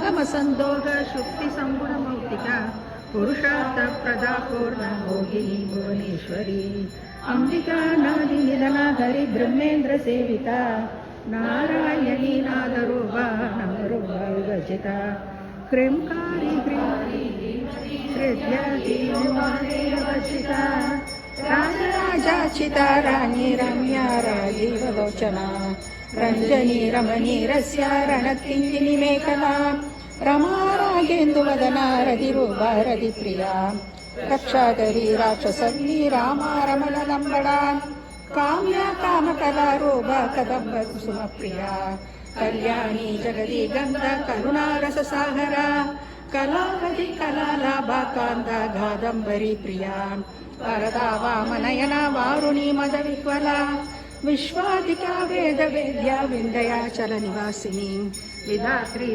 ಸಂಗಮ ಸಂದೋಗ ಶುಕ್ತಿ ಸಂಗುಣ ಮೌಕ್ತಿಕ ಪುರುಷಾರ್ಥ ಪ್ರದಾ ಪೂರ್ಣ ಭೋಗಿನಿ ಭುವನೇಶ್ವರಿ ಅಂಬಿಕಾ ನಾದಿ ನಿಧನ ಹರಿ ಬ್ರಹ್ಮೇಂದ್ರ ಸೇವಿತಾ ನಾರಾಯಣಿ ನಾದರೂಪ ನವರೂಪ ವಿಭಜಿತ ಕ್ರೀಂಕಾರಿ ಹೃದಯಚಿತ ರಾಜರಾಜಾಚಿತ ರಾಣಿ ರಮ್ಯ ರಾಜೀವಲೋಚನಾ ರಂಜನಿ ರಮಣೀರಸ್ಯ ರಣಕಿಂಗಿನಿ ಮೇಖಲಾ ರಮಾ ರಾಗೇಂದು ವದನ ರತಿರೂಪ ರತಿಪ್ರಿಯಾ ರಕ್ಷಾಕರಿ ರಾಕ್ಷಸಗ್ನಿ ರಾಮ ರಮಣ ಲಂಬಡಾ ಕಾಮ್ಯ ಕಾಮಕಲಾರೂಪ ಕದಂಬ ಕುಸುಮ ಪ್ರಿಯಾ ಕಲ್ಯಾಣಿ ಜಗದಿ ಗಂಧ ಕರುಣಾರಸ ಸಾಗರ ಕಲಾವತಿ ಕಲಾಲಾಭ ಕಾಂತ ಗಾದಂಬರಿ ಪ್ರಿಯಾ ವರದಾ ವಾಮನಯನ ವಾರುಣಿ ಮದ ವಿಹ್ವಲ ವಿಶ್ವಾಧಿಕಾ ವೇದ ವೇದ್ಯ ವಿಂದಯಾಚಲ ನಿವಾಸಿನಿ ವಿಧಾತ್ರಿ